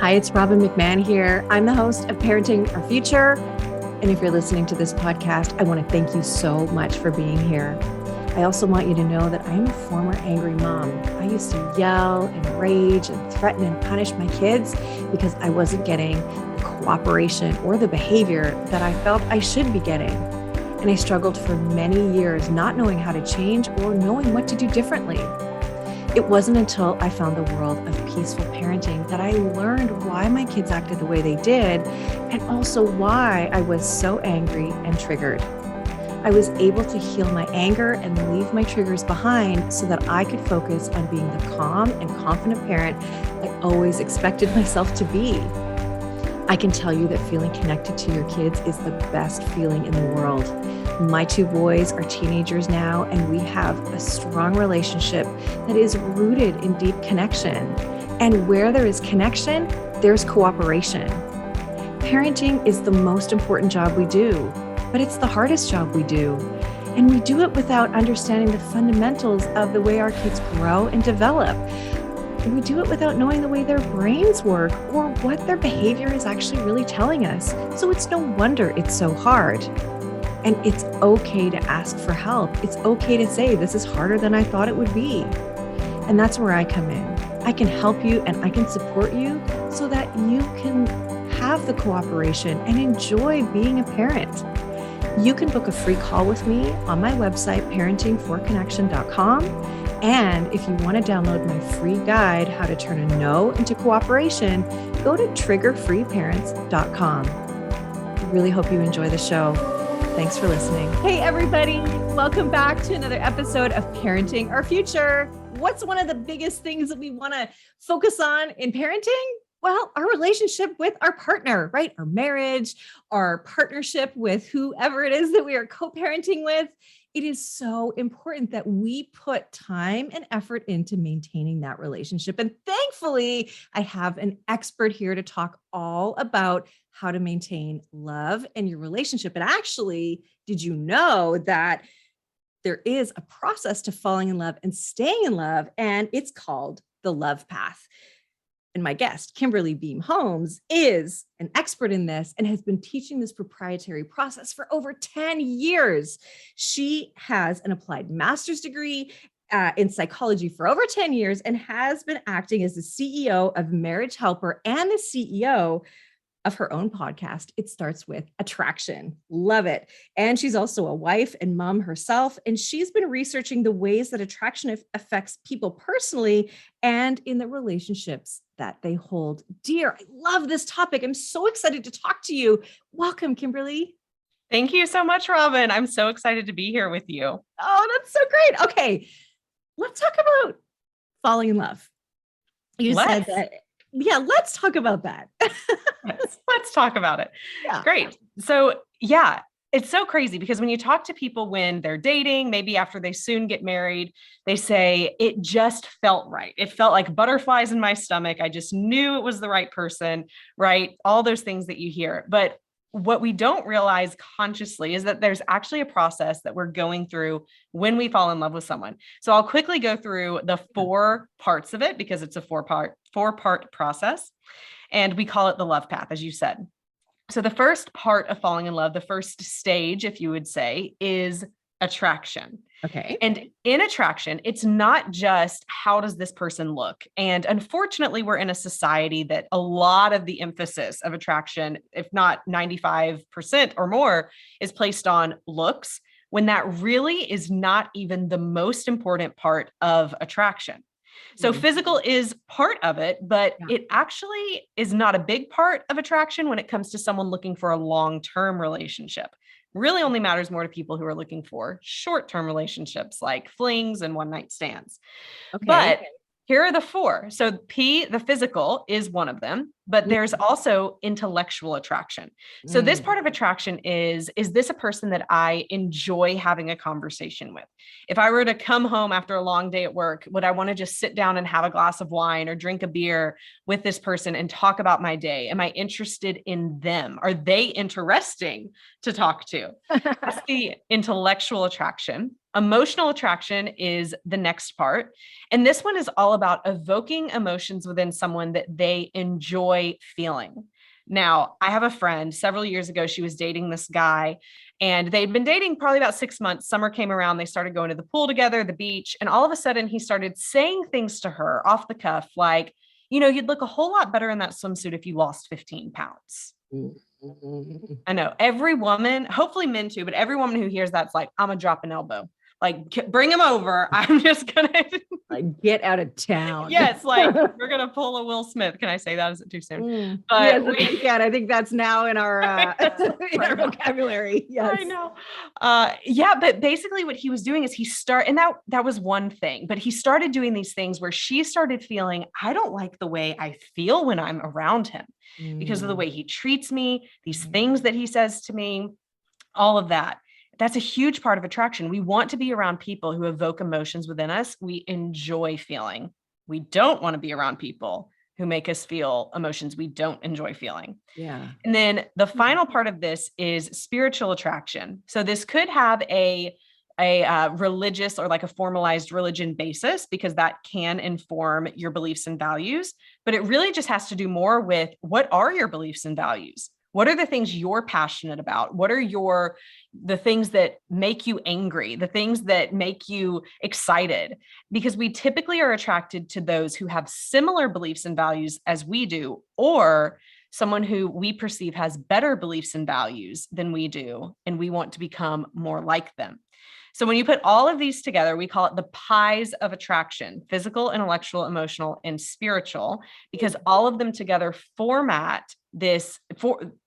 Hi, it's Robbin McManne here. I'm the host of Parenting Our Future. And if you're listening to this podcast, I want to thank you so much for being here. I also want you to know that I am a former angry mom. I used to yell and rage and threaten and punish my kids because I wasn't getting the cooperation or the behavior that I felt I should be getting. And I struggled for many years not knowing how to change or knowing what to do differently. It wasn't until I found the world of peaceful parenting that I learned why my kids acted the way they did, and also why I was so angry and triggered. I was able to heal my anger and leave my triggers behind so that I could focus on being the calm and confident parent I always expected myself to be. I can tell you that feeling connected to your kids is the best feeling in the world. My two boys are teenagers now, and we have a strong relationship that is rooted in deep connection. And where there is connection, there's cooperation. Parenting is the most important job we do, but it's the hardest job we do. And we do it without understanding the fundamentals of the way our kids grow and develop. And we do it without knowing the way their brains work or what their behavior is actually really telling us. So it's no wonder it's so hard. And it's okay to ask for help. It's okay to say, this is harder than I thought it would be. And that's where I come in. I can help you and I can support you so that you can have the cooperation and enjoy being a parent. You can book a free call with me on my website, parentingforconnection.com. And if you want to download my free guide, How to Turn a No into Cooperation, go to triggerfreeparents.com. I really hope you enjoy the show. Thanks for listening. Hey, everybody. Welcome back to another episode of Parenting Our Future. What's one of the biggest things that we want to focus on in parenting? Well, our relationship with our partner, right? Our marriage, our partnership with whoever it is that we are co-parenting with. It is so important that we put time and effort into maintaining that relationship. And thankfully, I have an expert here to talk all about how to maintain love in your relationship. And actually, did you know that there is a process to falling in love and staying in love, and it's called the love path? And my guest, Kimberly Beam Holmes, is an expert in this and has been teaching this proprietary process for over 10 years. She has an applied master's degree in psychology for over 10 years and has been acting as the CEO of Marriage Helper and the CEO of her own podcast. It starts with attraction. Love it. And she's also a wife and mom herself. And she's been researching the ways that attraction affects people personally and in the relationships that they hold dear. I love this topic. I'm so excited to talk to you. Welcome, Kimberly. Thank you so much, Robbin. I'm so excited to be here with you. Oh, that's so great. Okay. Let's talk about falling in love. You said that. Yeah, let's talk about that. Let's talk about it. Yeah. Great. So yeah, it's so crazy because when you talk to people when they're dating, maybe after they soon get married, they say, it just felt right. It felt like butterflies in my stomach. I just knew it was the right person, right? All those things that you hear. But what we don't realize consciously is that there's actually a process that we're going through when we fall in love with someone. So I'll quickly go through the 4 parts of it because it's a 4-part process. And we call it the love path, as you said. So the first part of falling in love, the first stage, if you would say, is attraction. Okay. And in attraction, it's not just how does this person look? And unfortunately, we're in a society that a lot of the emphasis of attraction, if not 95% or more, is placed on looks, when that really is not even the most important part of attraction. So physical is part of it, but it actually is not a big part of attraction when it comes to someone looking for a long-term relationship. Really only matters more to people who are looking for short-term relationships like flings and one-night stands. Okay. But here are the 4. So P, the physical, is one of them, but there's also intellectual attraction. So this part of attraction is this a person that I enjoy having a conversation with? If I were to come home after a long day at work, would I want to just sit down and have a glass of wine or drink a beer with this person and talk about my day? Am I interested in them? Are they interesting to talk to? That's the intellectual attraction. Emotional attraction is the next part. And this one is all about evoking emotions within someone that they enjoy enjoy feeling. Now, I have a friend several years ago, she was dating this guy and they'd been dating probably about 6 months. Summer came around, they started going to the pool together, the beach, and all of a sudden he started saying things to her off the cuff, like, you'd look a whole lot better in that swimsuit if you lost 15 pounds. I know every woman, hopefully men too, but every woman who hears that's like, I'm gonna drop an elbow. Like, bring him over. I'm just gonna like get out of town. Yes, like we're gonna pull a Will Smith. Can I say that? Is it too soon? But yes, you can. I think that's now in our in our vocabulary. Yes, I know. But basically, what he was doing is and that was one thing. But he started doing these things where she started feeling, I don't like the way I feel when I'm around him because of the way he treats me, these things that he says to me, all of that. That's a huge part of attraction. We want to be around people who evoke emotions within us we enjoy feeling. We don't want to be around people who make us feel emotions we don't enjoy feeling. Yeah. And then the final part of this is spiritual attraction. So this could have a religious or like a formalized religion basis, because that can inform your beliefs and values. But it really just has to do more with, what are your beliefs and values? What are the things you're passionate about? What are the things that make you angry, the things that make you excited? Because we typically are attracted to those who have similar beliefs and values as we do, or someone who we perceive has better beliefs and values than we do, and we want to become more like them. So when you put all of these together, we call it the pies of attraction: physical, intellectual, emotional, and spiritual, because all of them together format this.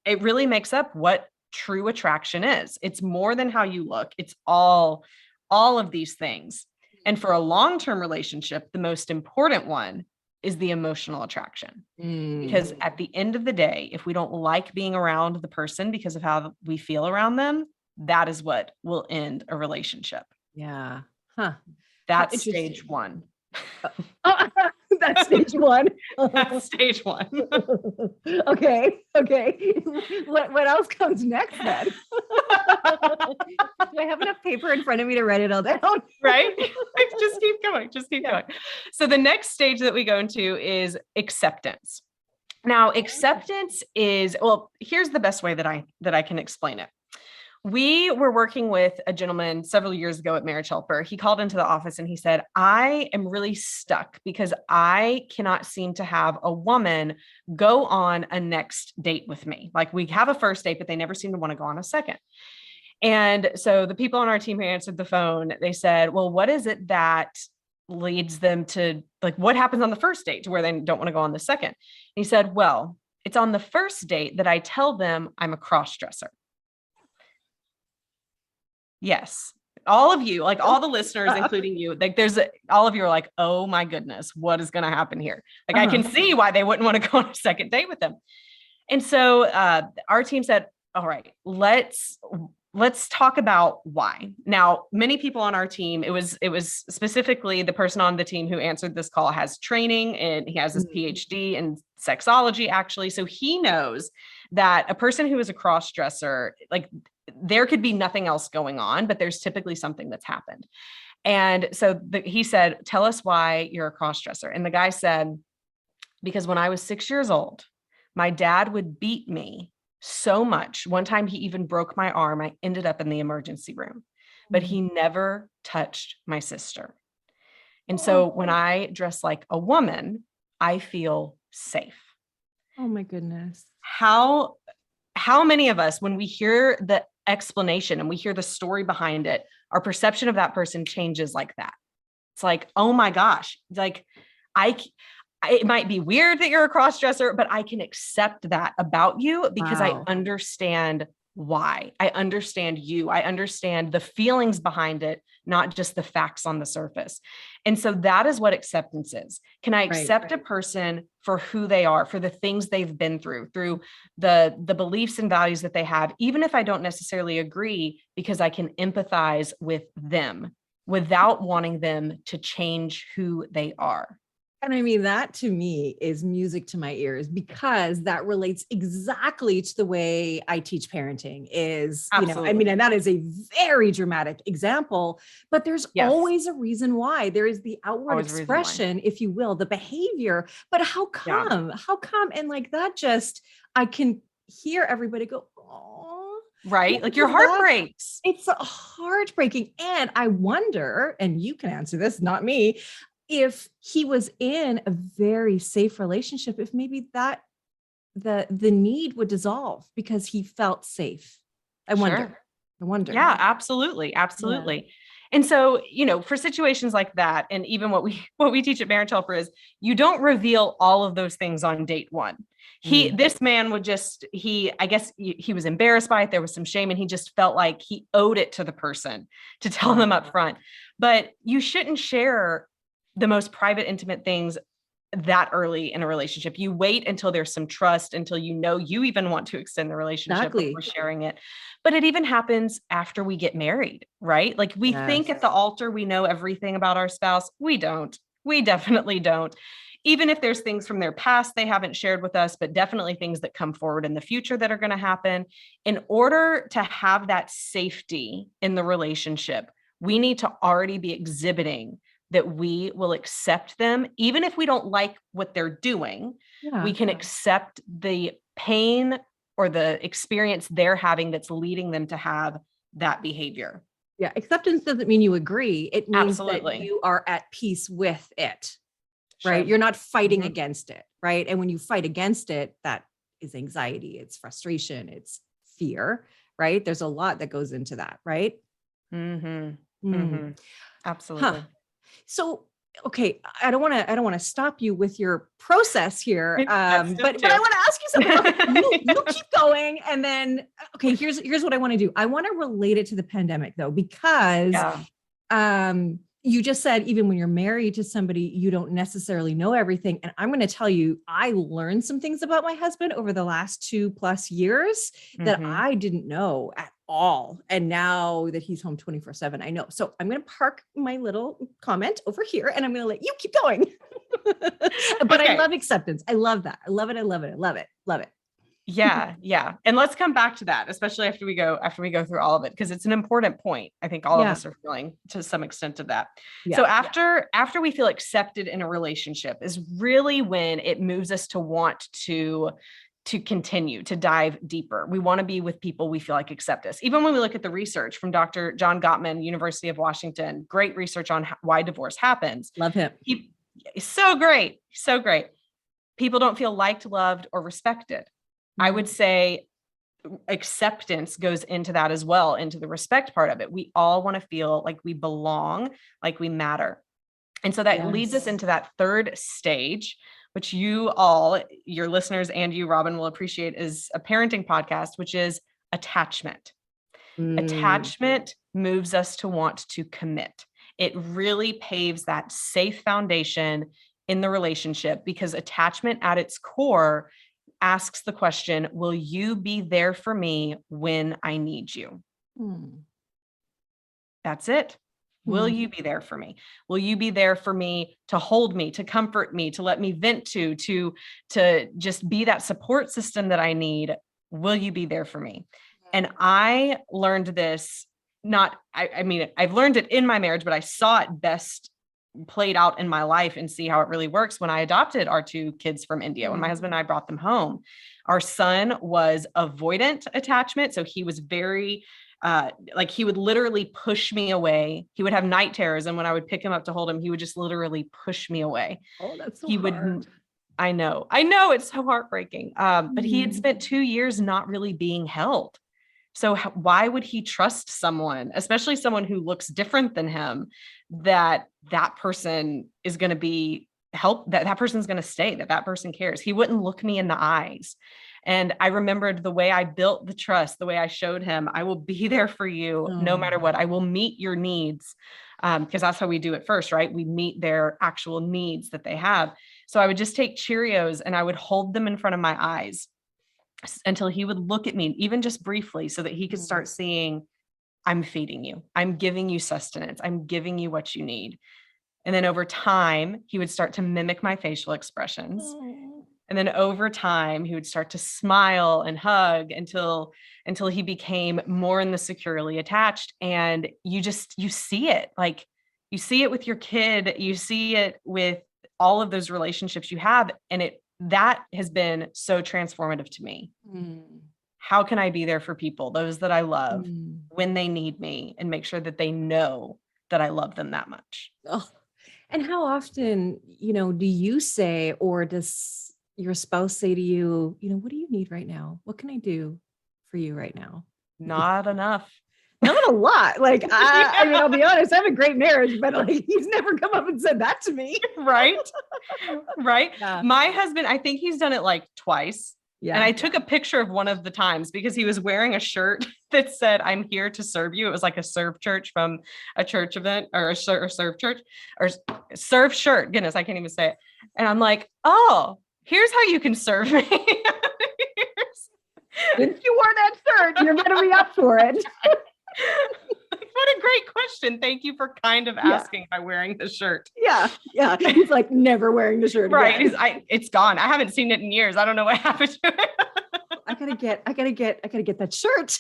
It really makes up what true attraction is. It's more than how you look. It's all of these things. And for a long-term relationship, the most important one is the emotional attraction. Because at the end of the day, if we don't like being around the person because of how we feel around them, that is what will end a relationship. Yeah. That's stage one. That's stage one. That's stage one. Okay. What else comes next then? Do I have enough paper in front of me to write it all down? Right? Just keep going. Going. So the next stage that we go into is acceptance. Now, acceptance is, here's the best way that I can explain it. We were working with a gentleman several years ago at Marriage Helper. He called into the office and he said, I am really stuck because I cannot seem to have a woman go on a next date with me. Like, we have a first date, but they never seem to want to go on a second. And so the people on our team who answered the phone, they said, well, what is it that leads them to, like, what happens on the first date to where they don't want to go on the second? And he said, well, it's on the first date that I tell them I'm a cross-dresser. Yes. All of you, like all the listeners, including you, like all of you are like, oh my goodness, what is going to happen here? Like, I can see why they wouldn't want to go on a second date with them. And so our team said, all right, let's talk about why. Now, many people on our team, it was specifically the person on the team who answered this call has training, and he has his PhD in sexology, actually. So he knows that a person who is a cross-dresser, like, there could be nothing else going on, but there's typically something that's happened. And so he said, tell us why you're a cross-dresser. And the guy said, because when I was 6 years old, my dad would beat me so much. One time he even broke my arm. I ended up in the emergency room, but he never touched my sister. And so when I dress like a woman, I feel safe. Oh my goodness. How many of us, when we hear the explanation and we hear the story behind it, our perception of that person changes like that? It's like, oh my gosh, like it might be weird that you're a cross-dresser, but I can accept that about you because I understand why. I understand you. I understand the feelings behind it, not just the facts on the surface. And so that is what acceptance is. Can I accept a person for who they are, for the things they've been through the beliefs and values that they have, even if I don't necessarily agree, because I can empathize with them without wanting them to change who they are. And I mean, that to me is music to my ears, because that relates exactly to the way I teach parenting is, I mean, Absolutely. and that is a very dramatic example, but there's Yes. always a reason why. There is the outward Always a reason why. expression, if you will, the behavior, but how Yeah. come? How come? And like that just, I can hear everybody go, oh, Right. Like your heart breaks. it's heartbreaking. And I wonder, and you can answer this, not me, if he was in a very safe relationship, if maybe that the need would dissolve because he felt safe. I wonder. Sure. I wonder. Yeah, absolutely. Absolutely. Yeah. And so, for situations like that, and even what we teach at Marriage Helper is you don't reveal all of those things on date one. This man would just, I guess he was embarrassed by it. There was some shame, and he just felt like he owed it to the person to tell them up front. But you shouldn't share the most private, intimate things that early in a relationship. You wait until there's some trust, until you even want to extend the relationship before sharing it. But it even happens after we get married, right? Like we think at the altar we know everything about our spouse. We don't. We definitely don't. Even if there's things from their past they haven't shared with us, but definitely things that come forward in the future that are going to happen. In order to have that safety in the relationship, we need to already be exhibiting that we will accept them, even if we don't like what they're doing. We can accept the pain or the experience they're having that's leading them to have that behavior. Yeah. Acceptance doesn't mean you agree. It means Absolutely. that you are at peace with it, right? You're not fighting against it, right? And when you fight against it, that is anxiety, it's frustration, it's fear, right? There's a lot that goes into that, right? Absolutely. Huh. So, okay, I don't want to stop you with your process here, but I want to ask you something. You keep going, and then okay, here's what I want to do. I want to relate it to the pandemic though, because you just said even when you're married to somebody, you don't necessarily know everything. And I'm going to tell you, I learned some things about my husband over the last 2+ years that I didn't know at all. And now that he's home 24/7, I know. So I'm going to park my little comment over here, and I'm going to let you keep going. But I love acceptance. I love that. I love it. I love it. I love it. Love it. Yeah. Yeah. And let's come back to that, especially after we go through all of it, because it's an important point. I think all of us are feeling to some extent of that. Yeah. So after we feel accepted in a relationship is really when it moves us to want to continue to dive deeper. We want to be with people we feel like accept us. Even when we look at the research from Dr. John Gottman, University of Washington, great research on why divorce happens. Love him. He's so great. So great. People don't feel liked, loved, or respected. I would say acceptance goes into that as well, into the respect part of it. We all want to feel like we belong, like we matter. And so that leads us into that third stage, which your listeners and you, Robbin, will appreciate is a parenting podcast, which is attachment. Attachment moves us to want to commit. It really paves that safe foundation in the relationship, because attachment at its core asks the question, will you be there for me when I need you? That's it. Will you be there for me? Will you be there for me to hold me, to comfort me, to let me vent to just be that support system that I need? Will you be there for me? And I learned this I've learned it in my marriage, but I saw it best played out in my life and see how it really works when I adopted our 2 kids from India. When my husband and I brought them home, our son was avoidant attachment. So he was very, he would literally push me away. He would have night terrors. And when I would pick him up to hold him, he would just literally push me away. Oh, that's so hard. I know it's so heartbreaking. But he had spent 2 years not really being held. So why would he trust someone, especially someone who looks different than him, that person is going to be that person's going to stay, that person cares? He wouldn't look me in the eyes. And I remembered the way I built the trust, the way I showed him, I will be there for you no matter what. I will meet your needs, because that's how we do it first, right? We meet their actual needs that they have. So I would just take Cheerios and I would hold them in front of my eyes until he would look at me, even just briefly, so that he could start seeing, I'm feeding you. I'm giving you sustenance. I'm giving you what you need. And then over time, he would start to mimic my facial expressions. Oh. And then over time, he would start to smile and hug until he became more in the securely attached. And you see it, like you see it with your kid, you see it with all of those relationships you have. And that has been so transformative to me. How can I be there for people, those that I love, when they need me, and make sure that they know that I love them that much? Oh. And how often, do you say, or does your spouse say to you, what do you need right now? What can I do for you right now? Not enough. Not a lot. Like, I mean, I'll be honest, I have a great marriage, but like, he's never come up and said that to me. Right. Right. Yeah. My husband, I think he's done it like twice. Yeah. And I took a picture of one of the times because he was wearing a shirt that said, "I'm here to serve you." It was like a serve church from a church event, or a serve church, or serve shirt. Goodness, I can't even say it. And I'm like, oh, here's how you can serve me. If you wore that shirt, you're going to be up for it. What a great question. Thank you for kind of asking by wearing the shirt. Yeah. Yeah. He's like never wearing the shirt. Right. Again. It's gone. I haven't seen it in years. I don't know what happened to it. I gotta get that shirt.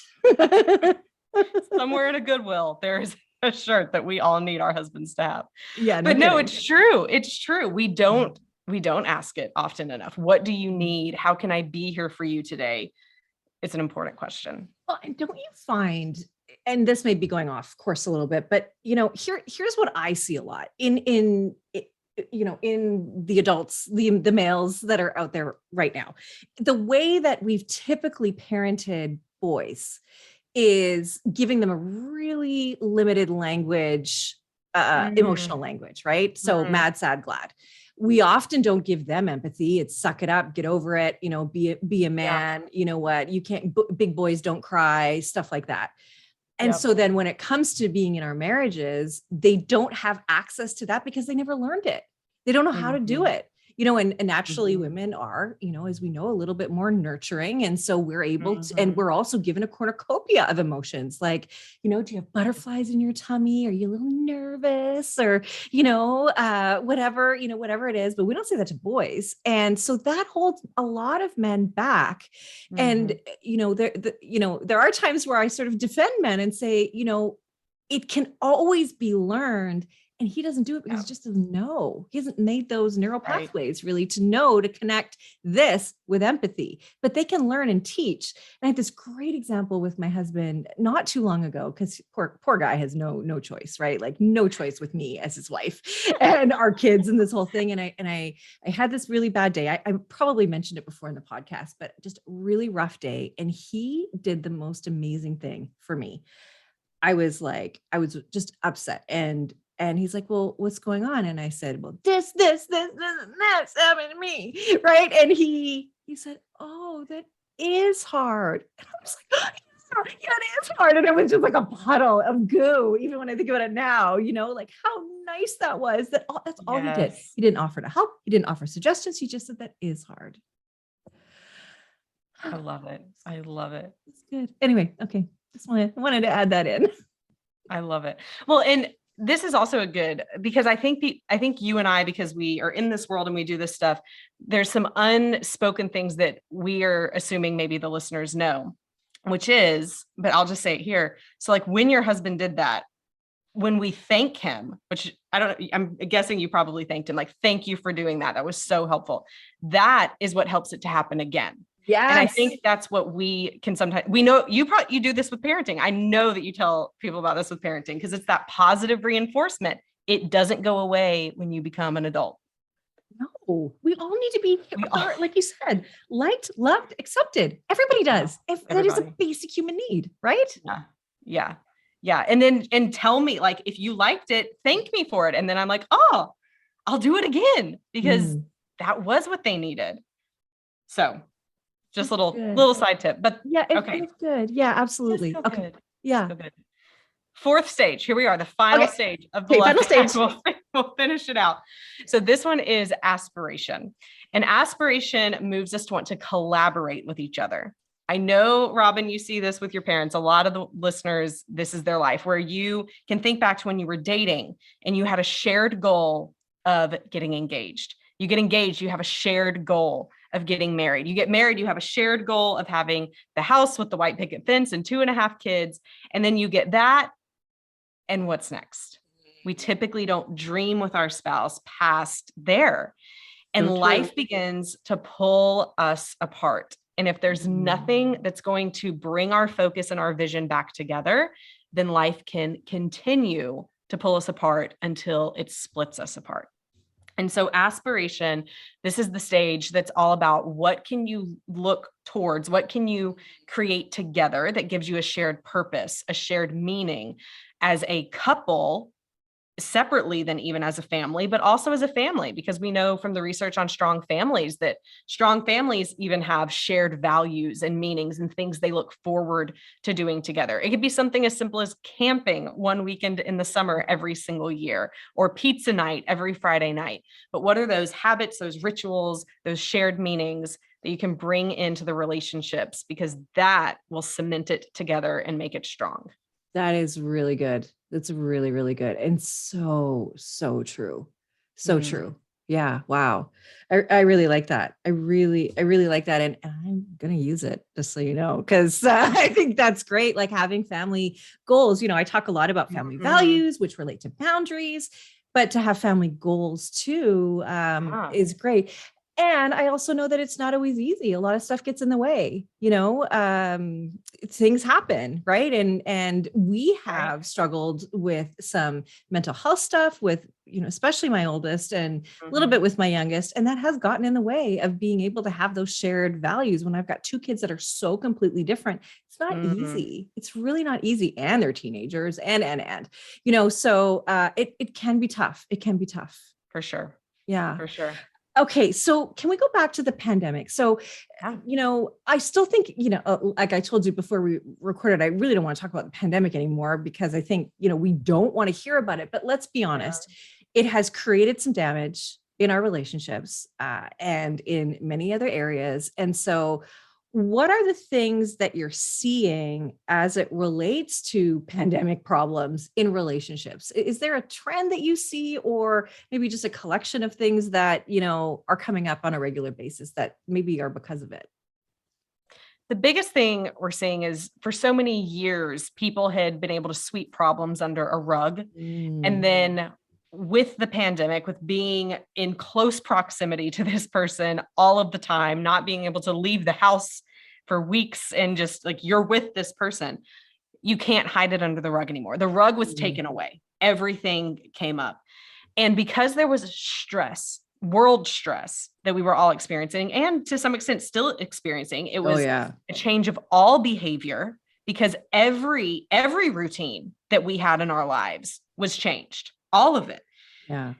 Somewhere at a Goodwill, there's a shirt that we all need our husbands to have. Yeah. But no, it's true. It's true. We don't ask it often enough. What do you need? How can I be here for you today? It's an important question. Well, and don't you find, and this may be going off course a little bit, but here's what I see a lot in the adults, the males that are out there right now. The way that we've typically parented boys is giving them a really limited language, emotional language, right? So mad, sad, glad. We often don't give them empathy. It's suck it up, get over it, be a man, you know what, you can't, big boys don't cry, stuff like that. And so then when it comes to being in our marriages, they don't have access to that because they never learned it. They don't know how to do it, and naturally women are, as we know, a little bit more nurturing. And so we're able to, and we're also given a cornucopia of emotions. Like, do you have butterflies in your tummy? Are you a little nervous or, whatever, whatever it is, but we don't say that to boys. And so that holds a lot of men back. And, there are times where I sort of defend men and say, it can always be learned. And he doesn't do it because he just doesn't know. He hasn't made those neural pathways really to know to connect this with empathy, but they can learn and teach. And I had this great example with my husband not too long ago, because poor guy has no choice, right? Like no choice with me as his wife and our kids and this whole thing. And I had this really bad day. I probably mentioned it before in the podcast, but just a really rough day. And he did the most amazing thing for me. I was just upset. And he's like, well, what's going on? And I said, well, this happened to me. Right. And he said, oh, that is hard. And I was like, oh, yeah, it is hard. And it was just like a puddle of goo. Even when I think about it now, like how nice that was. That's all he did. He didn't offer to help. He didn't offer suggestions. He just said that is hard. I love it. I love it. It's good. Anyway. Okay. Just wanted to add that in. I love it. Well, and this is also because I think you and I, because we are in this world and we do this stuff, there's some unspoken things that we are assuming maybe the listeners know, which is, but I'll just say it here. So like when your husband did that, when we thank him, which I'm guessing you probably thanked him, like, thank you for doing that. That was so helpful. That is what helps it to happen again. Yes. And I think that's what we can sometimes, we know you do this with parenting. I know that you tell people about this with parenting because it's that positive reinforcement. It doesn't go away when you become an adult. No, we all need to be, like you said, liked, loved, accepted. Everybody does. That is a basic human need, right? Yeah. And tell me, like, if you liked it, thank me for it. And then I'm like, oh, I'll do it again because that was what they needed. So just little side tip, but yeah, it feels good. Yeah, absolutely. Okay. Good. Yeah. Good. Fourth stage. Here we are, the final stage of the final stage. We'll finish it out. So this one is aspiration. And aspiration moves us to want to collaborate with each other. I know, Robbin, you see this with your parents. A lot of the listeners, this is their life, where you can think back to when you were dating and you had a shared goal of getting engaged. You get engaged, you have a shared goal of getting married. You get married, you have a shared goal of having the house with the white picket fence and 2.5 kids. And then you get that. And what's next? We typically don't dream with our spouse past there. And life begins to pull us apart. And if there's nothing that's going to bring our focus and our vision back together, then life can continue to pull us apart until it splits us apart. And so aspiration, this is the stage that's all about what can you look towards? What can you create together that gives you a shared purpose, a shared meaning as a couple, separately than even as a family, but also as a family, because we know from the research on strong families that strong families even have shared values and meanings and things they look forward to doing together. It could be something as simple as camping one weekend in the summer every single year, or pizza night every Friday night. But what are those habits, those rituals, those shared meanings that you can bring into the relationships? Because that will cement it together and make it strong. That is really good. That's really, really good. And so, so true. So true. Yeah. Wow. I really like that. I really like that. And I'm going to use it, just so you know, because I think that's great. Like having family goals, I talk a lot about family values, which relate to boundaries, but to have family goals too is great. And I also know that it's not always easy. A lot of stuff gets in the way, things happen, right? And we have struggled with some mental health stuff with, especially my oldest and a little bit with my youngest. And that has gotten in the way of being able to have those shared values when I've got 2 kids that are so completely different. It's not easy. It's really not easy. And they're teenagers and, so it can be tough. It can be tough. For sure. Yeah. For sure. Okay. So can we go back to the pandemic? So, I still think, like I told you before we recorded, I really don't want to talk about the pandemic anymore because I think, we don't want to hear about it, but let's be honest, it has created some damage in our relationships and in many other areas. And so what are the things that you're seeing as it relates to pandemic problems in relationships? Is there a trend that you see, or maybe just a collection of things that, are coming up on a regular basis that maybe are because of it? The biggest thing we're seeing is for so many years, people had been able to sweep problems under a rug. And then with the pandemic, with being in close proximity to this person all of the time, not being able to leave the house for weeks and just like you're with this person, you can't hide it under the rug anymore. The rug was taken away. Everything came up. And because there was stress, world stress that we were all experiencing, and to some extent still experiencing, it was a change of all behavior because every routine that we had in our lives was changed. All of it. Yeah.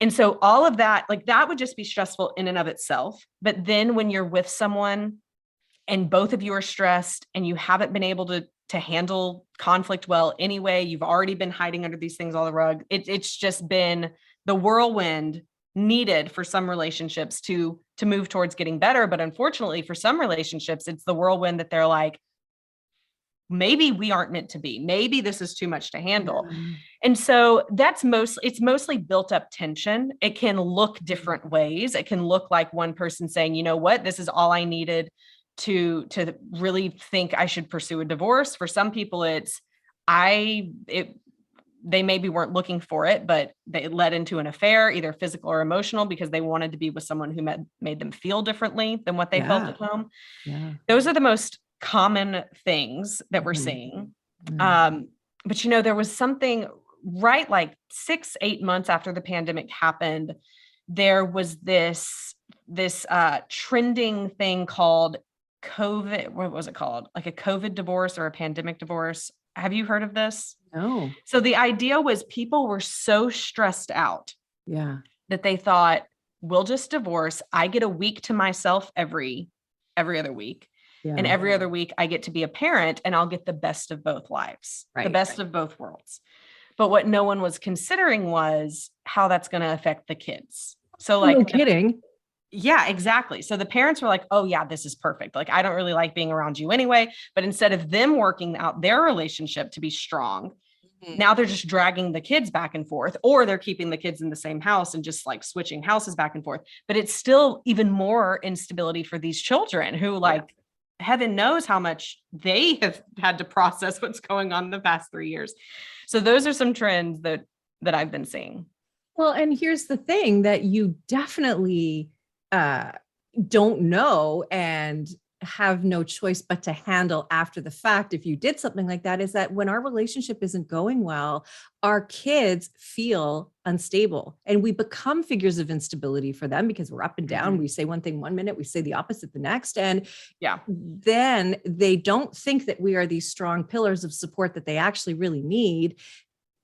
And so all of that, like that would just be stressful in and of itself. But then when you're with someone and both of you are stressed and you haven't been able to handle conflict well anyway, you've already been hiding under these things on the rug. It's just been the whirlwind needed for some relationships to move towards getting better. But unfortunately, for some relationships, it's the whirlwind that they're like, maybe we aren't meant to be. Maybe this is too much to handle. And so it's mostly built up tension. It can look different ways. It can look like one person saying, you know what, this is all I needed to really think I should pursue a divorce. For some people, they maybe weren't looking for it, but it led into an affair, either physical or emotional, because they wanted to be with someone who made them feel differently than what they felt at home. Yeah. Those are the most common things that we're seeing. But there was something right like 6-8 months after the pandemic happened, there was this trending thing called COVID. What was it called? Like a COVID divorce or a pandemic divorce. Have you heard of this? No. So the idea was people were so stressed out that they thought, we'll just divorce. I get a week to myself every other week. And every other week I get to be a parent and I'll get the best of both lives, the best of both worlds. But what no one was considering was how that's going to affect the kids. So like, no kidding. Yeah, exactly. So the parents were like, oh, yeah, this is perfect. Like, I don't really like being around you anyway. But instead of them working out their relationship to be strong, Mhm. now they're just dragging the kids back and forth, or they're keeping the kids in the same house and just like switching houses back and forth. But it's still even more instability for these children who, Yeah. like, heaven knows how much they have had to process what's going on in the past 3 years. So those are some trends that I've been seeing. Well, and here's the thing that you definitely uh, don't know and have no choice but to handle after the fact if you did something like that, is that when our relationship isn't going well, our kids feel unstable and we become figures of instability for them because we're up and down. Mhm. We say one thing one minute, we say the opposite the next. And Yeah. then they don't think that we are these strong pillars of support that they actually really need,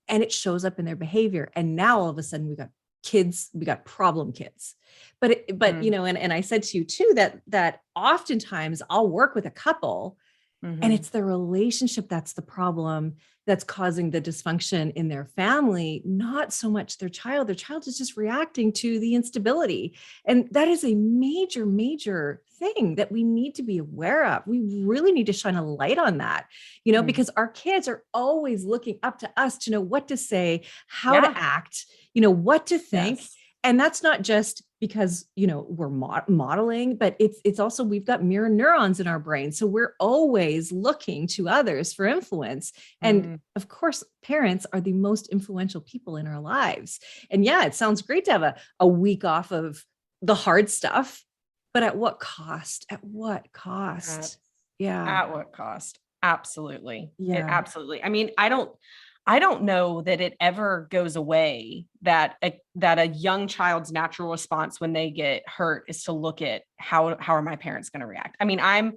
and it shows up in their behavior. And now all of a sudden we got kids, we got problem kids. But Mm-hmm. and I said to you too that oftentimes I'll work with a couple and Mm-hmm. it's the relationship that's the problem, that's causing the dysfunction in their family, not so much their child. Their child is just reacting to the instability. And that is a major, major thing that we need to be aware of. We really need to shine a light on that, because our kids are always looking up to us to know what to say, how to Yeah. act, what to think. Yes. And that's not just because we're modeling, but it's also, we've got mirror neurons in our brain, so we're always looking to others for influence. And Mm. of course parents are the most influential people in our lives. And yeah, it sounds great to have a week off of the hard stuff, but at what cost? At what At, cost? Yeah. at what cost? Absolutely. It Yeah. absolutely. I mean, I don't know that it ever goes away that a young child's natural response when they get hurt is to look at how are my parents going to react. I mean, I'm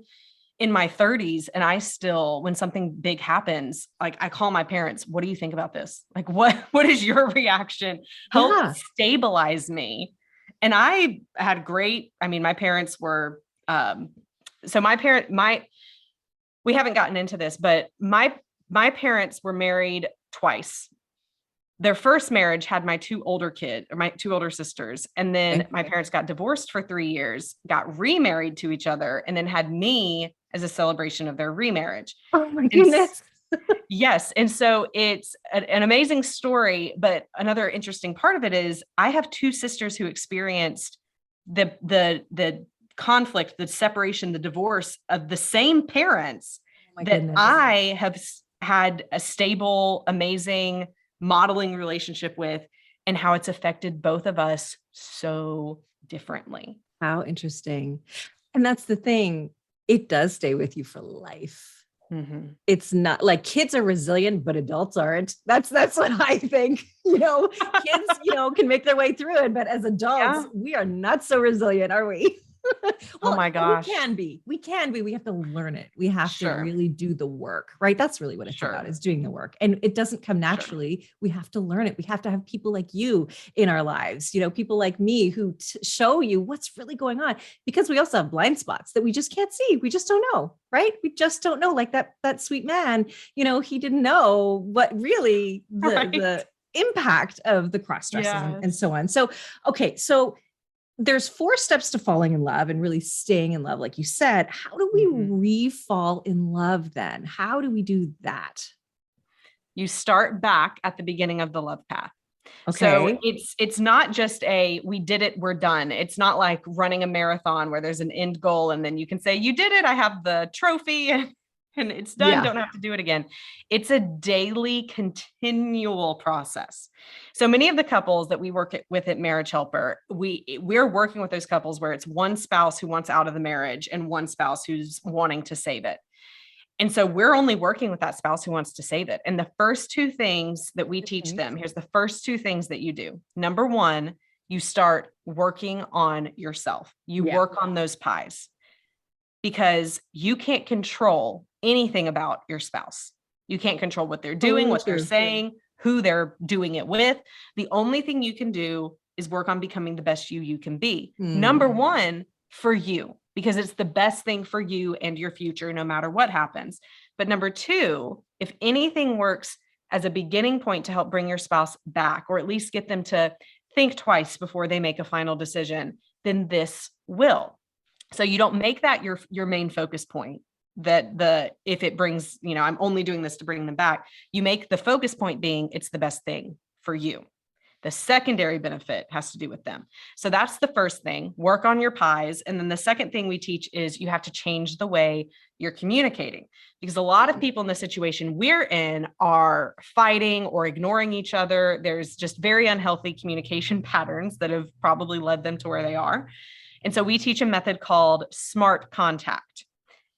in my 30s and I still, when something big happens, like I call my parents, what do you think about this? Like, what is your reaction? Help Yeah. stabilize me. And I had great, I mean, my parents were, so we haven't gotten into this, but my parents were married twice. Their first marriage had my two older sisters. And then Okay. my parents got divorced for 3 years, got remarried to each other, and then had me as a celebration of their remarriage. Oh my And goodness. yes. And so it's an amazing story. But another interesting part of it is I have two sisters who experienced the conflict, the separation, the divorce of the same parents Oh my that goodness. I have had a stable, amazing modeling relationship with, and how it's affected both of us so differently. How interesting. And that's the thing. It does stay with you for life. Mm-hmm. It's not like kids are resilient, but adults aren't. That's what I think. Kids, can make their way through it, but as adults, Yeah. we are not so resilient, are we? Oh Well, my we gosh. can be. We can be. We have to learn it. We have to Sure. really do the work, right? That's really what it's about, Sure. is doing the work. And it doesn't come Sure. naturally. We have to learn it. We have to have people like you in our lives, people like me who show you what's really going on, because we also have blind spots that we just can't see. We just don't know, right? We just don't know. Like that sweet man, he didn't know what really Right. the impact of the cross dresses and Yes. so on. So, okay. So there's 4 steps to falling in love and really staying in love. Like you said, how do we Mhm. re-fall in love then? How do we do that? You start back at the beginning of the love path. So Okay. it's not just we did it, we're done. It's not like running a marathon where there's an end goal and then you can say, you did it, I have the trophy and it's done, Yeah. don't have to do it again. It's a daily, continual process. So many of the couples that we with at Marriage Helper, we're working with those couples where it's one spouse who wants out of the marriage and one spouse who's wanting to save it. And so we're only working with that spouse who wants to save it. And the first two things that we teach Okay. them, here's the first two things that you do. Number one, you start working on yourself. You Yeah. work on those pies, because you can't control anything about your spouse. You can't control what they're doing, Totally what they're true. saying, who they're doing it with. The only thing you can do is work on becoming the best you can be. Number Mm. one, for you, because it's the best thing for you and your future, no matter what happens. But number two, if anything works as a beginning point to help bring your spouse back, or at least get them to think twice before they make a final decision, then this will. So you don't make that your main focus point, that if it brings, I'm only doing this to bring them back. You make the focus point being it's the best thing for you. The secondary benefit has to do with them. So that's the first thing, work on your pies. And then the second thing we teach is you have to change the way you're communicating, because a lot of people in the situation we're in are fighting or ignoring each other. There's just very unhealthy communication patterns that have probably led them to where they are. And so we teach a method called SMART contact.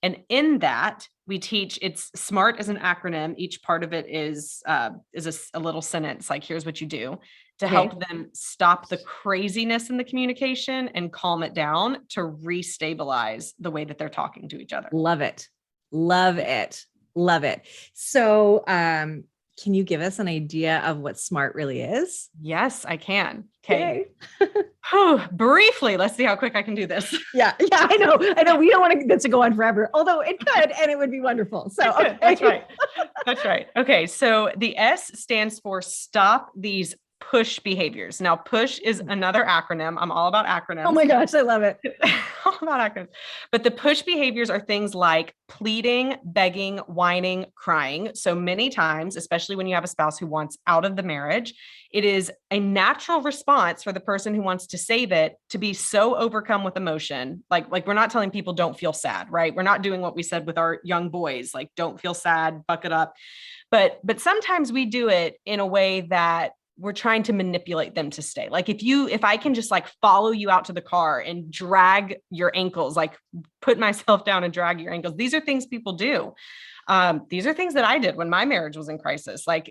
And in that, we teach, it's SMART as an acronym. Each part of it is a little sentence, like, here's what you do to help them stop the craziness in the communication and calm it down to restabilize the way that they're talking to each other. Love it. Love it. Love it. So, can you give us an idea of what SMART really is? Yes, I can. Okay. Briefly, let's see how quick I can do this. Yeah, I know. We don't want this to go on forever, although it could, and it would be wonderful. So okay. That's right. Okay. So the S stands for stop these push behaviors. Now, push is another acronym. I'm all about acronyms. Oh my gosh, I love it. All about acronyms. But the push behaviors are things like pleading, begging, whining, crying. So many times, especially when you have a spouse who wants out of the marriage, it is a natural response for the person who wants to save it to be so overcome with emotion. Like we're not telling people don't feel sad, right? We're not doing what we said with our young boys, like don't feel sad, buck it up. But sometimes we do it in a way that we're trying to manipulate them to stay. Like if I can just like follow you out to the car and drag your ankles, like put myself down and drag your ankles. These are things people do. These are things that I did when my marriage was in crisis. Like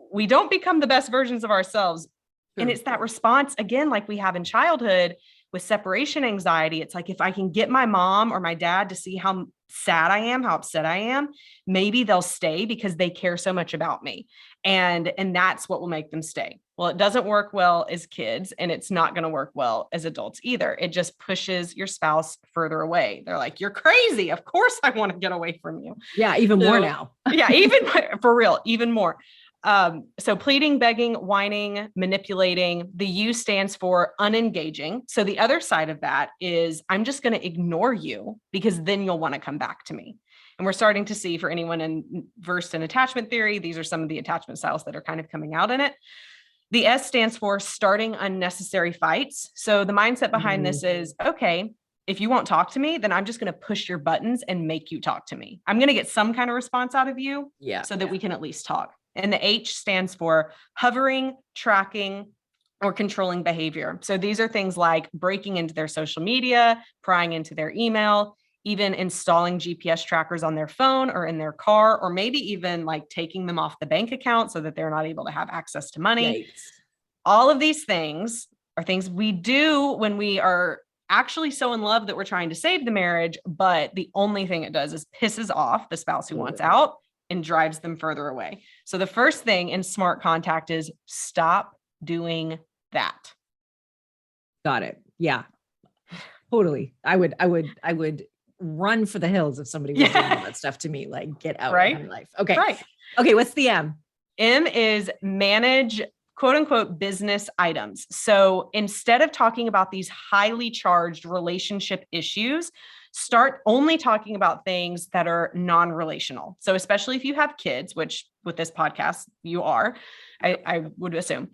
we don't become the best versions of ourselves. And it's that response again, like we have in childhood with separation anxiety. It's like, if I can get my mom or my dad to see how sad I am, how upset I am, maybe they'll stay because they care so much about me. And that's what will make them stay. Well, it doesn't work well as kids, and it's not going to work well as adults either. It just pushes your spouse further away. They're like, you're crazy. Of course I want to get away from you. Yeah. Even more now. Yeah. Even for real, even more. So pleading, begging, whining, manipulating. The U stands for unengaging. So the other side of that is I'm just going to ignore you because then you'll want to come back to me. And we're starting to see, for anyone versed in attachment theory, these are some of the attachment styles that are kind of coming out in it. The S stands for starting unnecessary fights. So the mindset behind this is, okay, if you won't talk to me, then I'm just going to push your buttons and make you talk to me. I'm going to get some kind of response out of you so that we can at least talk. And the H stands for hovering, tracking, or controlling behavior. So these are things like breaking into their social media, prying into their email, even installing GPS trackers on their phone or in their car, or maybe even like taking them off the bank account so that they're not able to have access to money. Yikes. All of these things are things we do when we are actually so in love that we're trying to save the marriage, but the only thing it does is pisses off the spouse who wants out and drives them further away. So the first thing in SMART contact is stop doing that. Got it. Yeah, totally. I would run for the hills if somebody was doing all that stuff to me, like get out of my life. Okay. Right. Okay. What's the M? M is manage, quote unquote, business items. So instead of talking about these highly charged relationship issues, start only talking about things that are non-relational. So especially if you have kids, which with this podcast you are, I would assume,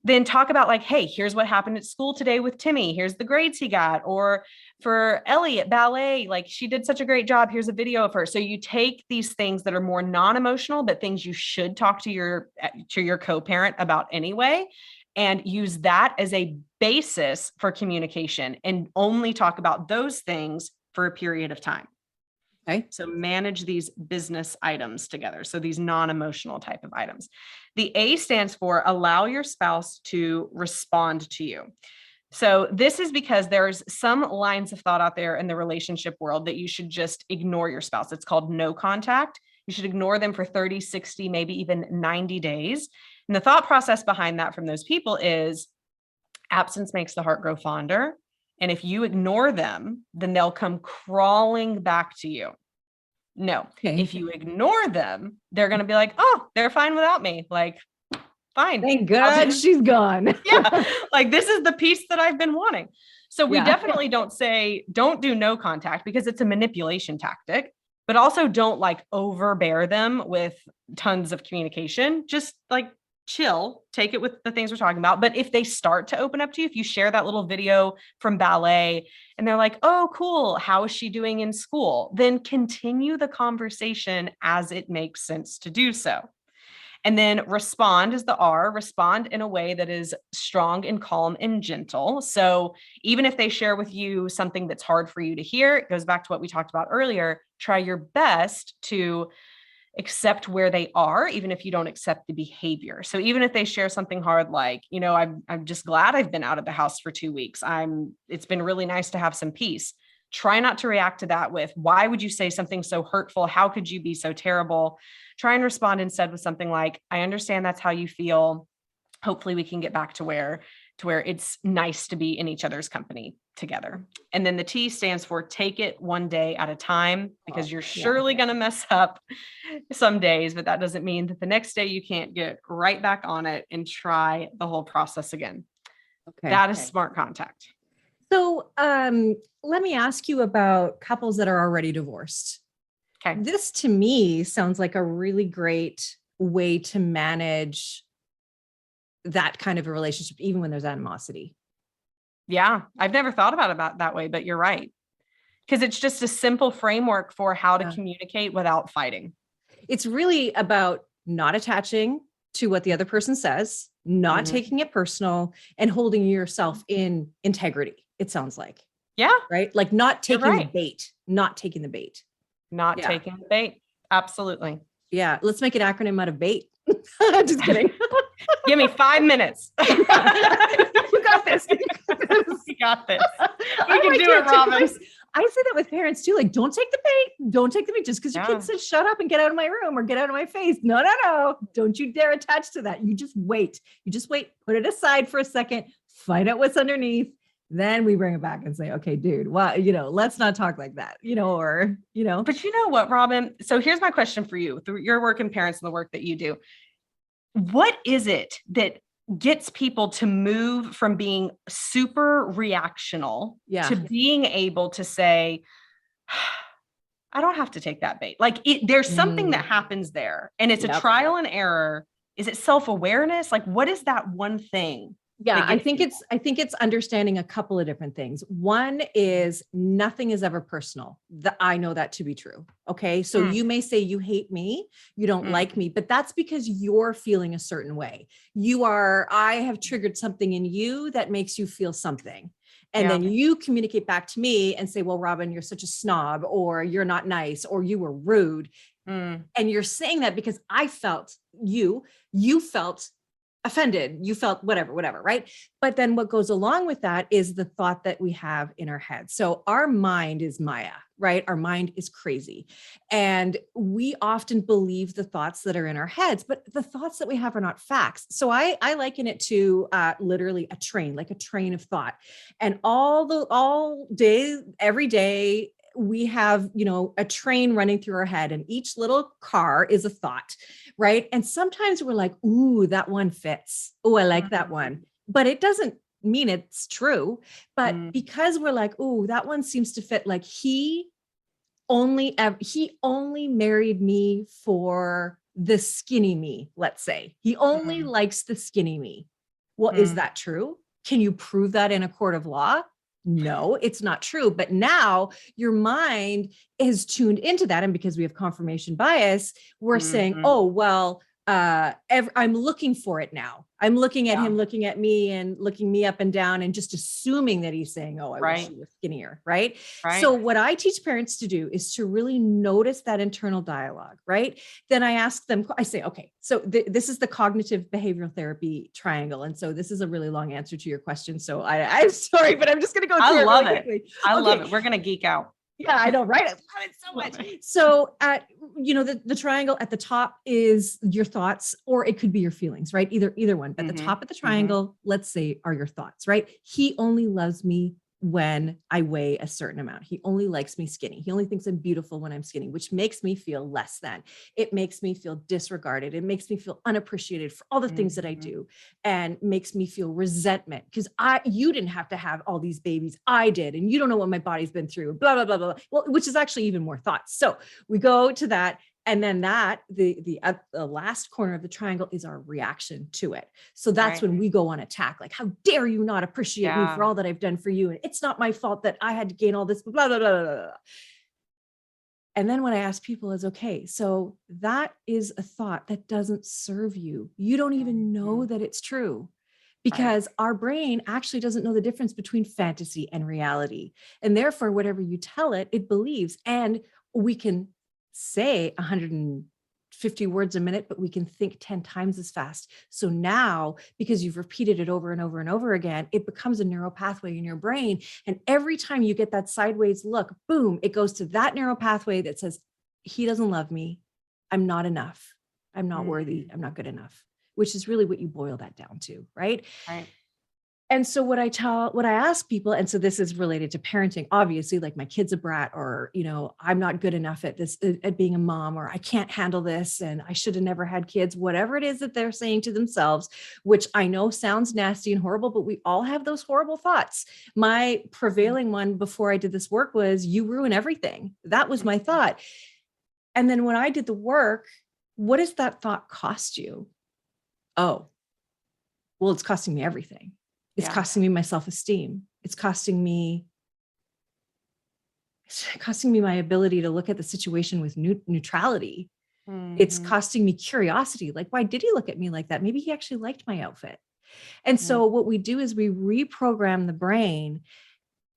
then talk about like, hey, here's what happened at school today with Timmy. Here's the grades he got. Or for Ellie at ballet, like she did such a great job. Here's a video of her. So you take these things that are more non-emotional, but things you should talk to your co-parent about anyway, and use that as a basis for communication and only talk about those things for a period of time. Okay. So manage these business items together. So these non-emotional type of items. The A stands for allow your spouse to respond to you. So this is because there's some lines of thought out there in the relationship world that you should just ignore your spouse. It's called no contact. You should ignore them for 30, 60, maybe even 90 days. And the thought process behind that from those people is absence makes the heart grow fonder. And if you ignore them, then they'll come crawling back to you. No, if you ignore them, they're going to be like, oh, they're fine without me. Like, fine. Thank God she's gone. Yeah. Like this is the peace that I've been wanting. So we definitely don't say, don't do no contact because it's a manipulation tactic, but also don't like overbear them with tons of communication. Just like chill, take it with the things we're talking about. But if they start to open up to you, if you share that little video from ballet and they're like, oh, cool, how is she doing in school? Then continue the conversation as it makes sense to do so. And then respond is the R, respond in a way that is strong and calm and gentle. So even if they share with you something that's hard for you to hear, it goes back to what we talked about earlier, try your best to accept where they are, even if you don't accept the behavior. So even if they share something hard, like, I'm just glad I've been out of the house for 2 weeks. It's been really nice to have some peace. Try not to react to that with, why would you say something so hurtful? How could you be so terrible? Try and respond instead with something like, I understand that's how you feel. Hopefully we can get back to where it's nice to be in each other's company together. And then the T stands for take it one day at a time, because you're surely going to mess up some days, but that doesn't mean that the next day you can't get right back on it and try the whole process again. Okay. That is smart contact. So let me ask you about couples that are already divorced. Okay. This to me sounds like a really great way to manage that kind of a relationship, even when there's animosity. Yeah. I've never thought about it that way, but you're right. Because it's just a simple framework for how to communicate without fighting. It's really about not attaching to what the other person says, not taking it personal, and holding yourself in integrity, it sounds like. Yeah. Right? Like not taking the bait, not taking the bait. Not taking the bait. Absolutely. Yeah. Let's make an acronym out of bait. Just kidding. Give me 5 minutes. You got this. We got this. We can do it, Robbin. I say that with parents too. Like, don't take the bait. Don't take the bait just because your kid says, shut up and get out of my room or get out of my face. No. Don't you dare attach to that. You just wait. Put it aside for a second. Find out what's underneath. Then we bring it back and say, okay, dude, well, let's not talk like that, But you know what, Robbin? So here's my question for you through your work in parents and the work that you do. What is it that gets people to move from being super reactional to being able to say, I don't have to take that bait. Like there's something that happens there and it's a trial and error. Is it self-awareness? Like, what is that one thing? Yeah, I think it's understanding a couple of different things. One is nothing is ever personal. I know that to be true. Okay. So you may say you hate me, you don't like me, but that's because you're feeling a certain way. I have triggered something in you that makes you feel something. And then you communicate back to me and say, well, Robbin, you're such a snob, or you're not nice, or you were rude. And you're saying that because I felt you felt offended, you felt whatever, right? But then what goes along with that is the thought that we have in our head. So our mind is Maya, right? Our mind is crazy. And we often believe the thoughts that are in our heads, but the thoughts that we have are not facts. So I liken it to literally a train, like a train of thought. And all day, every day, we have, a train running through our head, and each little car is a thought, right? And sometimes we're like, ooh, that one fits. Oh, I like that one. But it doesn't mean it's true. But because we're like, ooh, that one seems to fit. Like he only married me for the skinny me, let's say. He only likes the skinny me. Well, is that true? Can you prove that in a court of law? No, it's not true. But now your mind is tuned into that. And because we have confirmation bias, we're saying, oh, well, I'm looking for it now. I'm looking at him, looking at me and looking me up and down and just assuming that he's saying, oh, I wish you were skinnier. Right. So what I teach parents to do is to really notice that internal dialogue. Right. Then I ask them, I say, okay, so this is the cognitive behavioral therapy triangle. And so this is a really long answer to your question. So I'm sorry, but I'm just going to go through it really quickly. I love it. We're going to geek out. Yeah, I know, right? I love it so much. So the triangle at the top is your thoughts, or it could be your feelings, right? Either one. But the top of the triangle, let's say, are your thoughts, right? He only loves me when I weigh a certain amount. He only likes me skinny. He only thinks I'm beautiful when I'm skinny, which makes me feel less than. It makes me feel disregarded. It makes me feel unappreciated for all the things that I do, and makes me feel resentment because you didn't have to have all these babies. I did. And you don't know what my body's been through, blah, blah, blah, blah. Well, which is actually even more thoughts. So we go to that. And then the last corner of the triangle is our reaction to it. So that's when we go on attack. Like, how dare you not appreciate me for all that I've done for you? And it's not my fault that I had to gain all this, blah, blah, blah, blah, blah. And then when I ask people is, okay, so that is a thought that doesn't serve you. You don't even know that it's true, because our brain actually doesn't know the difference between fantasy and reality. And therefore, whatever you tell it, it believes. And we can say 150 words a minute, but we can think 10 times as fast. So now, because you've repeated it over and over and over again, it becomes a neural pathway in your brain. And every time you get that sideways look, boom, it goes to that neural pathway that says, he doesn't love me. I'm not enough. I'm not worthy. I'm not good enough, which is really what you boil that down to, right? Right. And so what I ask people, and so this is related to parenting, obviously, like my kid's a brat, or, I'm not good enough at this, at being a mom, or I can't handle this, and I should have never had kids, whatever it is that they're saying to themselves, which I know sounds nasty and horrible, but we all have those horrible thoughts. My prevailing one before I did this work was, you ruin everything. That was my thought. And then when I did the work, what does that thought cost you? Oh, well, it's costing me everything. It's costing me my self-esteem. It's costing me my ability to look at the situation with neutrality. It's costing me curiosity. Like, why did he look at me like that? Maybe he actually liked my outfit. And so what we do is we reprogram the brain,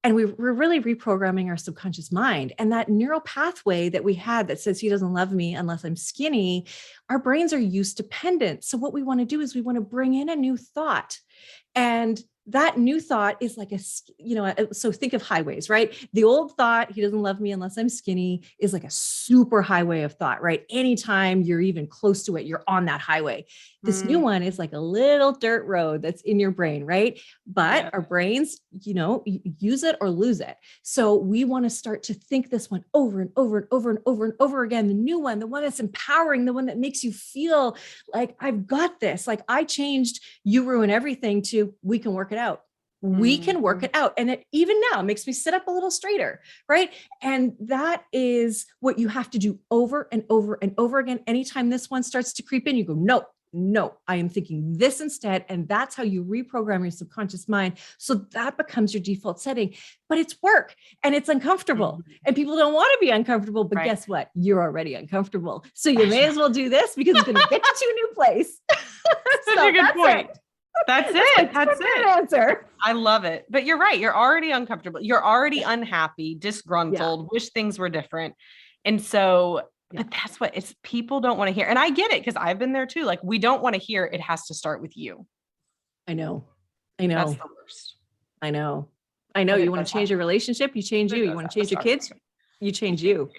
and we're really reprogramming our subconscious mind. And that neural pathway that we had that says he doesn't love me unless I'm skinny, our brains are use dependent. So what we want to do is we want to bring in a new thought. And that new thought is like so think of highways, right? The old thought, he doesn't love me unless I'm skinny, is like a super highway of thought, right? Anytime you're even close to it, you're on that highway. This new one is like a little dirt road that's in your brain, right? But our brains, use it or lose it. So we want to start to think this one over and over and over and over and over again. The new one, the one that's empowering, the one that makes you feel like, I've got this. Like, I changed you ruin everything to, we can work it out. We can work it out. And it even now makes me sit up a little straighter, right? And that is what you have to do over and over and over again. Anytime this one starts to creep in, you go, no, I am thinking this instead. And that's how you reprogram your subconscious mind. So that becomes your default setting, but it's work and it's uncomfortable and people don't want to be uncomfortable, but guess what? You're already uncomfortable. So you may as well do this because it's going to get you to a new place. Such a good point. That's it. That's it. Answer. I love it. But you're right. You're already uncomfortable. You're already unhappy, disgruntled, wish things were different. And so, but that's what it's, people don't want to hear. And I get it, because I've been there too. Like, we don't want to hear it has to start with you. I know. That's the worst. I know. You want to change your relationship? You change you. You want to change your kids? You change you.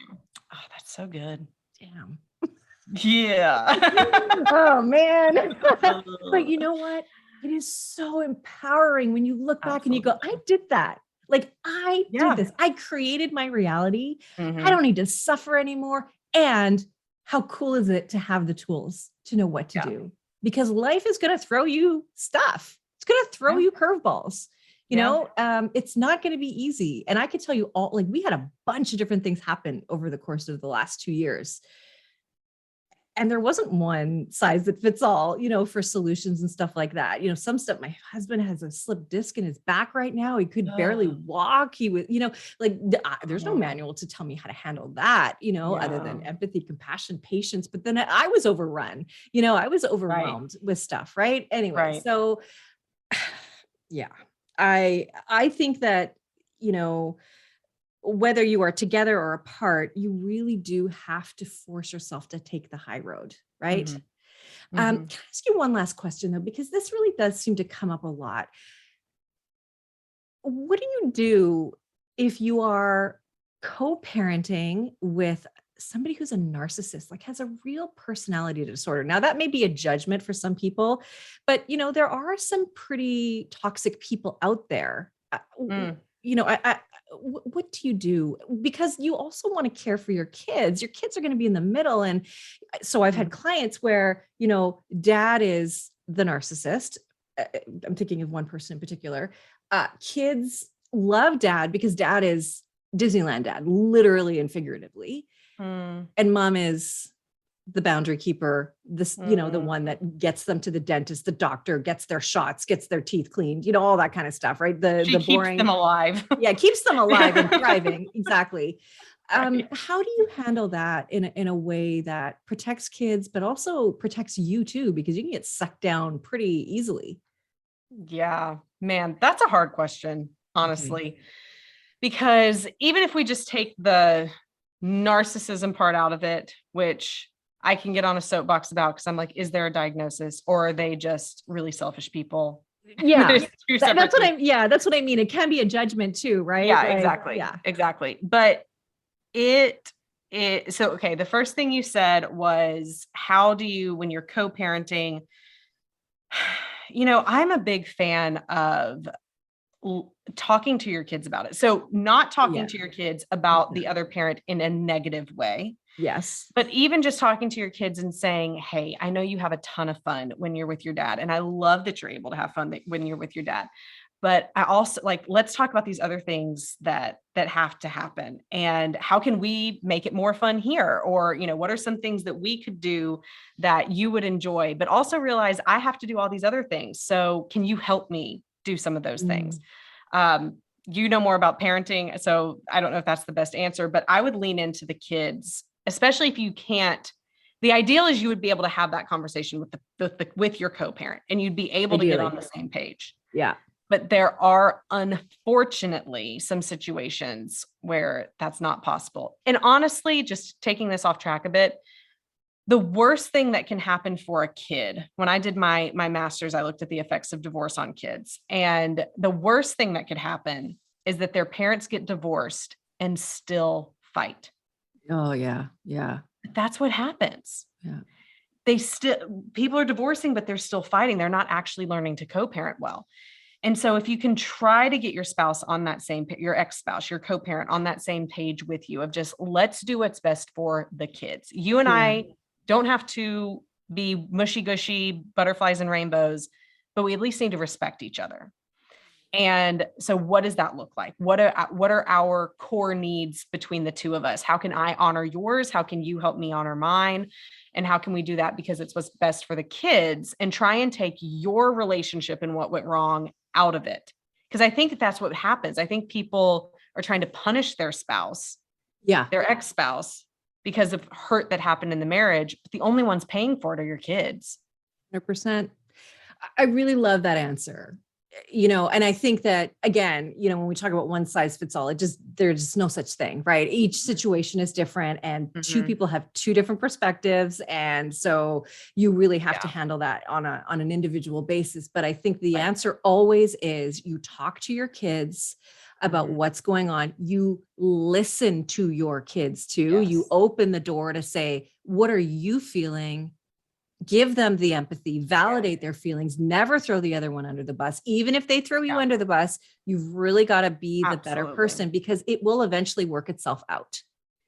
Oh, that's so good. Damn. Yeah. Oh man. But you know what? It is so empowering when you look back and you go, I did that. Like, I did this. I created my reality. I don't need to suffer anymore. And how cool is it to have the tools to know what to do? Because life is going to throw you stuff. It's going to throw you curveballs. It's not going to be easy. And I could tell you all, like, we had a bunch of different things happen over the course of the last 2 years. And there wasn't one size that fits all, for solutions and stuff like that. Some stuff, my husband has a slipped disc in his back right now. He could barely walk. He was, there's no manual to tell me how to handle that, other than empathy, compassion, patience. But then I was overrun, I was overwhelmed with stuff. Right. Anyway. So I think that, whether you are together or apart, you really do have to force yourself to take the high road, right? Can I ask you one last question though, because this really does seem to come up a lot. What do you do if you are co-parenting with somebody who's a narcissist, like has a real personality disorder? Now that may be a judgment for some people, but there are some pretty toxic people out there. what do you do? Because you also want to care for your kids. Your kids are going to be in the middle. And so I've had clients where, dad is the narcissist. I'm thinking of one person in particular. Kids love dad because dad is Disneyland dad, literally and figuratively. And mom is the boundary keeper, the one that gets them to the dentist, the doctor, gets their shots, gets their teeth cleaned, all that kind of stuff, right? The boring, keeps them alive. Yeah, keeps them alive and thriving. Exactly. Right. How do you handle that in a way that protects kids, but also protects you too? Because you can get sucked down pretty easily. Yeah, man, that's a hard question, honestly, because even if we just take the narcissism part out of it, which I can get on a soapbox about, because I'm like, is there a diagnosis, or are they just really selfish people? Yeah, that's what I mean. It can be a judgment too, right? Yeah, exactly. Yeah, exactly. But so, okay. The first thing you said was, how do you, when you're co-parenting, I'm a big fan of talking to your kids about it. So not talking to your kids about the other parent in a negative way. Yes. But even just talking to your kids and saying, hey, I know you have a ton of fun when you're with your dad. And I love that you're able to have fun when you're with your dad. But I also let's talk about these other things that have to happen, and how can we make it more fun here? Or, what are some things that we could do that you would enjoy, but also realize I have to do all these other things. So can you help me do some of those things? You know more about parenting, so I don't know if that's the best answer, but I would lean into the kids, especially if you can't. The ideal is you would be able to have that conversation with your co-parent, and you'd be able to get on the same page. Yeah. But there are, unfortunately, some situations where that's not possible. And honestly, just taking this off track a bit, the worst thing that can happen for a kid, when I did my master's, I looked at the effects of divorce on kids. And the worst thing that could happen is that their parents get divorced and still fight. Oh, yeah. Yeah. That's what happens. Yeah. People are divorcing, but they're still fighting. They're not actually learning to co-parent well. And so if you can try to get your spouse on that your ex-spouse, your co-parent on that same page with you of just, let's do what's best for the kids. You and I don't have to be mushy gushy butterflies and rainbows, but we at least need to respect each other. And so what does that look like? What are our core needs between the two of us? How can I honor yours? How can you help me honor mine? And how can we do that because it's what's best for the kids, and try and take your relationship and what went wrong out of it? Because I think that's what happens. I think people are trying to punish their spouse, their ex-spouse, because of hurt that happened in the marriage. But the only ones paying for it are your kids. 100%. I really love that answer. And I think that, again, when we talk about one size fits all, there's just no such thing, right? Each situation is different, and two people have two different perspectives. And so you really have to handle that on an individual basis. But I think the answer always is, you talk to your kids about what's going on. You listen to your kids too. Yes. You open the door to say, what are you feeling? Give them the empathy, validate their feelings, never throw the other one under the bus. Even if they throw you under the bus, you've really got to be the better person, because it will eventually work itself out.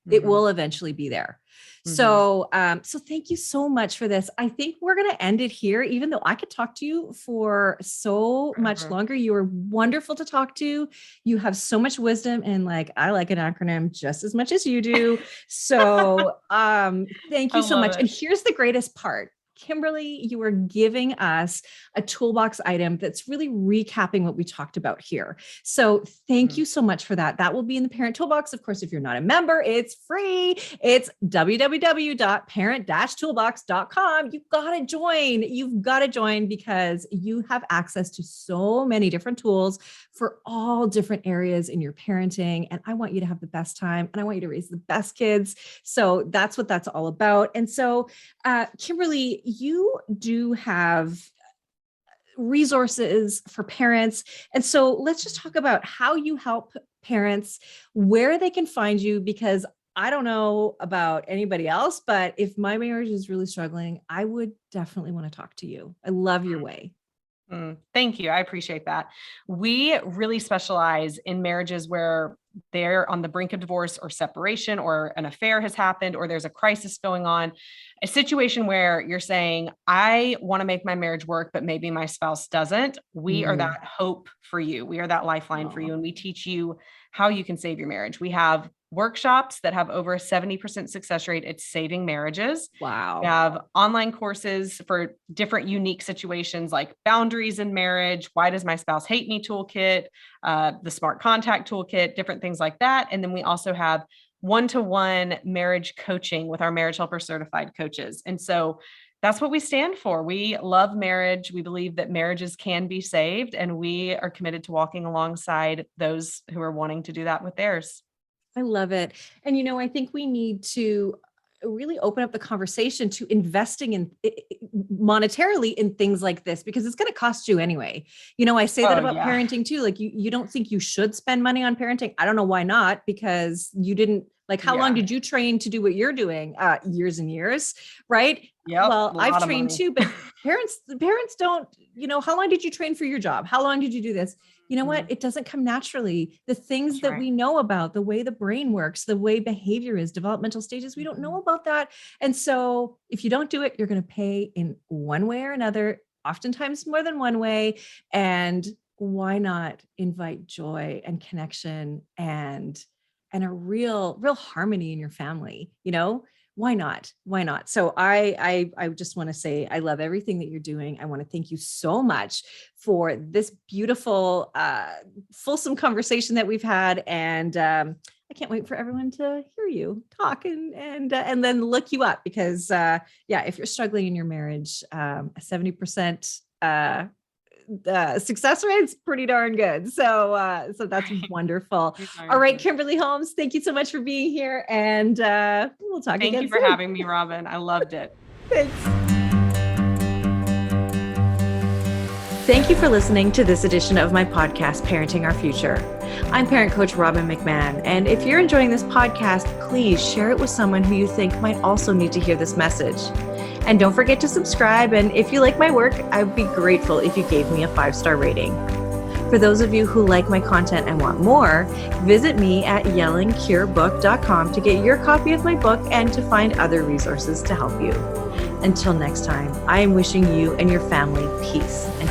It will eventually be there. So thank you so much for this. I think we're going to end it here, even though I could talk to you for so much longer. You are wonderful to talk to. You have so much wisdom, and I like an acronym just as much as you do. So thank you so much. And here's the greatest part. Kimberly, you are giving us a toolbox item that's really recapping what we talked about here. So thank you so much for that. That will be in the Parent Toolbox. Of course, if you're not a member, it's free. It's www.parent-toolbox.com. You've got to join. You've got to join, because you have access to so many different tools for all different areas in your parenting. And I want you to have the best time, and I want you to raise the best kids. So that's what that's all about. And so, Kimberly, you do have resources for parents. And so let's just talk about how you help parents, where they can find you, because I don't know about anybody else, but if my marriage is really struggling, I would definitely want to talk to you. I love your way. Thank you. I appreciate that. We really specialize in marriages where they're on the brink of divorce or separation, or an affair has happened, or there's a crisis going on, a situation where you're saying, I want to make my marriage work, but maybe my spouse doesn't. We are Mm. that hope for you. We are that lifeline for you. Aw. And we teach you how you can save your marriage. We have workshops that have over a 70% success rate at saving marriages. We Wow. have online courses for different unique situations like boundaries in marriage, why does my spouse hate me toolkit, the smart contact toolkit, different things like that. And then we also have one-to-one marriage coaching with our marriage helper certified coaches. And so that's what we stand for. We love marriage. We believe that marriages can be saved, and we are committed to walking alongside those who are wanting to do that with theirs. I love it. And, I think we need to really open up the conversation to investing in monetarily in things like this, because it's going to cost you anyway. I say that Oh, about yeah. parenting too. Like you don't think you should spend money on parenting. I don't know why not, because you didn't how long Yeah. did you train to do what you're doing? Years and years, right? Yep. Well, A I've lot of trained money. too, but parents don't, how long did you train for your job? How long did you do this? You know what? Mhm. It doesn't come naturally. The things That's that right. we know about, the way the brain works, the way behavior is, developmental stages, we don't know Mhm. about that. And so if you don't do it, you're going to pay in one way or another, oftentimes more than one way. And why not invite joy and connection and a real harmony in your family? Why not? So I just want to say I love everything that you're doing. I want to thank you so much for this beautiful fulsome conversation that we've had. And I can't wait for everyone to hear you talk and then look you up, because if you're struggling in your marriage, a 70% success rate is pretty darn good. So that's Right. wonderful. These are All right, good. Kimberly Holmes, thank you so much for being here, and we'll talk Thank again you for soon. having me, Robin. I loved it. Thanks. Thank you for listening to this edition of my podcast, Parenting Our Future. I'm parent coach Robbin McManne, and if you're enjoying this podcast, please share it with someone who you think might also need to hear this message. And don't forget to subscribe, and if you like my work, I would be grateful if you gave me a 5-star rating. For those of you who like my content and want more, visit me at yellingcurebook.com to get your copy of my book and to find other resources to help you. Until next time, I am wishing you and your family peace and